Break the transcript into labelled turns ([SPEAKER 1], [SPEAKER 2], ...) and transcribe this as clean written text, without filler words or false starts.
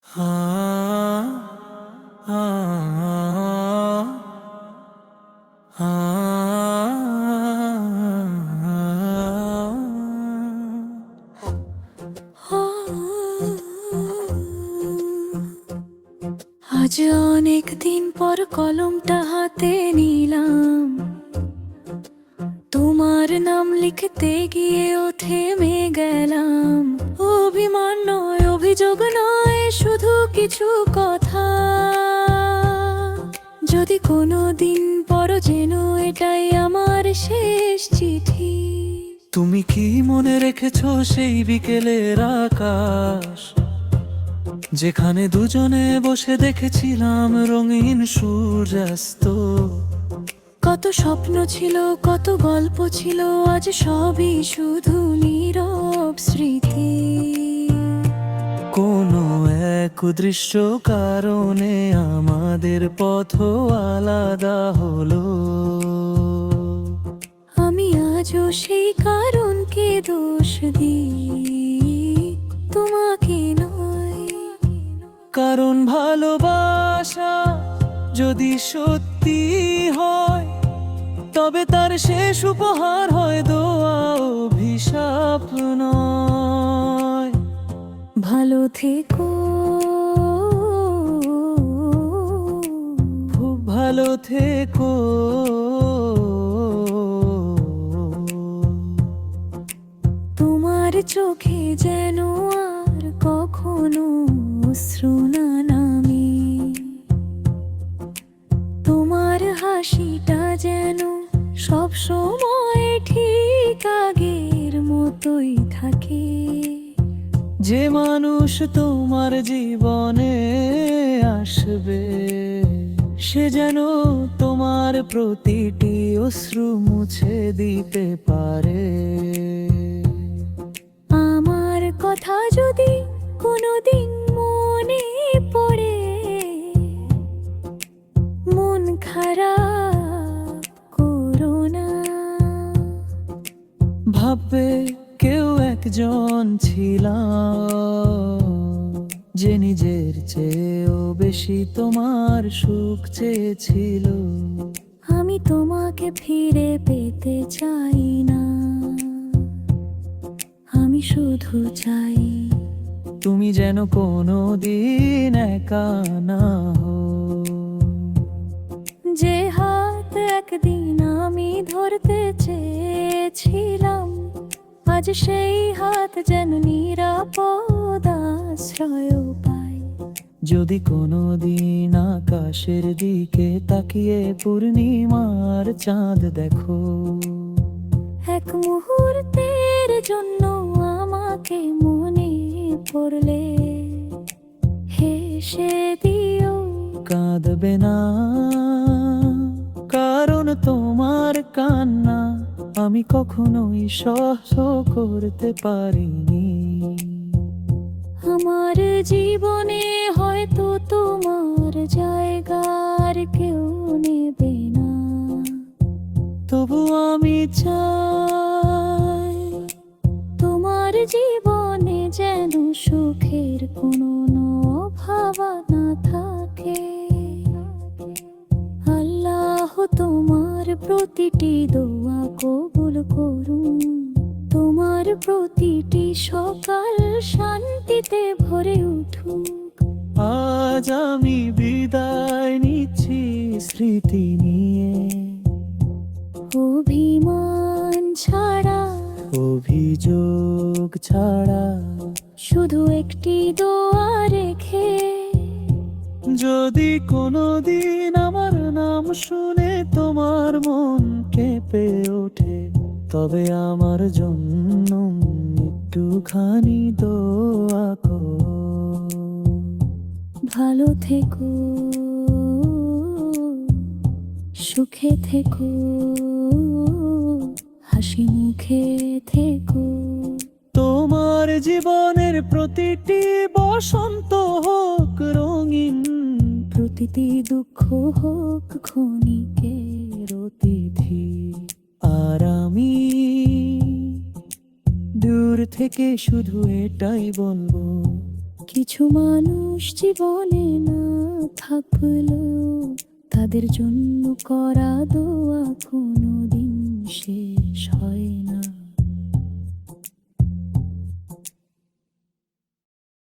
[SPEAKER 1] আজ অনেক দিন পর কলমটা হাতে নিলাম, তোমার নাম লিখতে গিয়েও থেমে গেলাম। অভিমান নয়, অভিযোগ নয়, শুধু কিছু কথা। যদি কোনো দিন পড়ো যেন এটাই আমার শেষ চিঠি।
[SPEAKER 2] তুমি কি মনে রেখেছো সেই বিকেলের আকাশ, যেখানে দুজনে বসে দেখেছিলাম রঙিন সূর্যাস্ত?
[SPEAKER 1] কত স্বপ্ন ছিল, কত গল্প ছিল, আজ সবই শুধু নীরব স্মৃতি।
[SPEAKER 2] কোনো এক দৃশ্য কারণে আমাদের পথ আলাদা হলো।
[SPEAKER 1] আমি আজও সেই কারণকে দোষ দিই, তোমাকে নয়।
[SPEAKER 2] কারণ ভালোবাসা যদি সত্যি হয়, তবে তার শেষ উপহার হয় দোয়া, অভিশাপ নয়।
[SPEAKER 1] ভালো থেকো,
[SPEAKER 2] খুব ভালো থেকো।
[SPEAKER 1] তোমার চোখে যেন আর কখনো অশ্রু না নামে। তোমার হাসিটা যেন সব সময় ঠিক আগের মতোই থাকে।
[SPEAKER 2] যে মানুষ তোমার জীবনে আসবে, সে যেন তোমার প্রতিটি অশ্রু মুছে দিতে পারে।
[SPEAKER 1] আমার কথা যদি কোনোদিন মনে পড়ে, মন খারাপ করো না।
[SPEAKER 2] ভাববে কেউ একজন ছিলাম, যে নিজের চেয়েও বেশি তোমার সুখ চেয়েছিল।
[SPEAKER 1] আমি তোমাকে ফিরে পেতে চাই না, আমি শুধু চাই
[SPEAKER 2] তুমি যেন কোনো দিন একা না হও।
[SPEAKER 1] যে হাত একদিন আমি ধরতে চেয়েছিলাম, আজ সেই হাত যেন নিরাপদ আশ্রয় পায়।
[SPEAKER 2] যদি কোনো দিন আকাশের দিকে তাকিয়ে পূর্ণিমার চাঁদ দেখো,
[SPEAKER 1] এক মুহূর্তের জন্য আমাকে মনে পড়লে হেসে দিও।
[SPEAKER 2] কাঁদবে না, কারণ তোমার কান্না আমি কখনোই সহ্য করতে পারিনি।
[SPEAKER 1] আমার জীবনে হয়তো তোমার জায়গার কেউ নেবে না,
[SPEAKER 2] তবু আমি চাই
[SPEAKER 1] তোমার জীবনে যেন সুখের কোনো অভাব না থাকে। আল্লাহ তোমার প্রতিটি দোয়া কবুল করুন, তোমার প্রতিটি সকাল শান্তিতে ভরে উঠুক।
[SPEAKER 2] আজ আমি বিদায় নিচ্ছি স্মৃতি নিয়ে,
[SPEAKER 1] অভিমান ছাড়া,
[SPEAKER 2] অভিযোগ ছাড়া,
[SPEAKER 1] শুধু একটি দোয়া রেখে।
[SPEAKER 2] যদি কোনোদিন আমার নাম শুনে তোমার মন কেঁপে ওঠে, তবে আমার জন্য একটুখানি দোয়া করো।
[SPEAKER 1] ভালো থেকো, সুখে থেকো, হাসি মুখে থেকো।
[SPEAKER 2] তোমার জীবনের প্রতিটি বসন্ত হোক রঙিন,
[SPEAKER 1] প্রতিটি দুঃখ হোক ক্ষণিকের অতিথি।
[SPEAKER 2] আর আমি দূর থেকে শুধু এটাই বলবো,
[SPEAKER 1] কিছু মানুষ জীবনে না থাকলেও তাদের জন্য করা দোয়া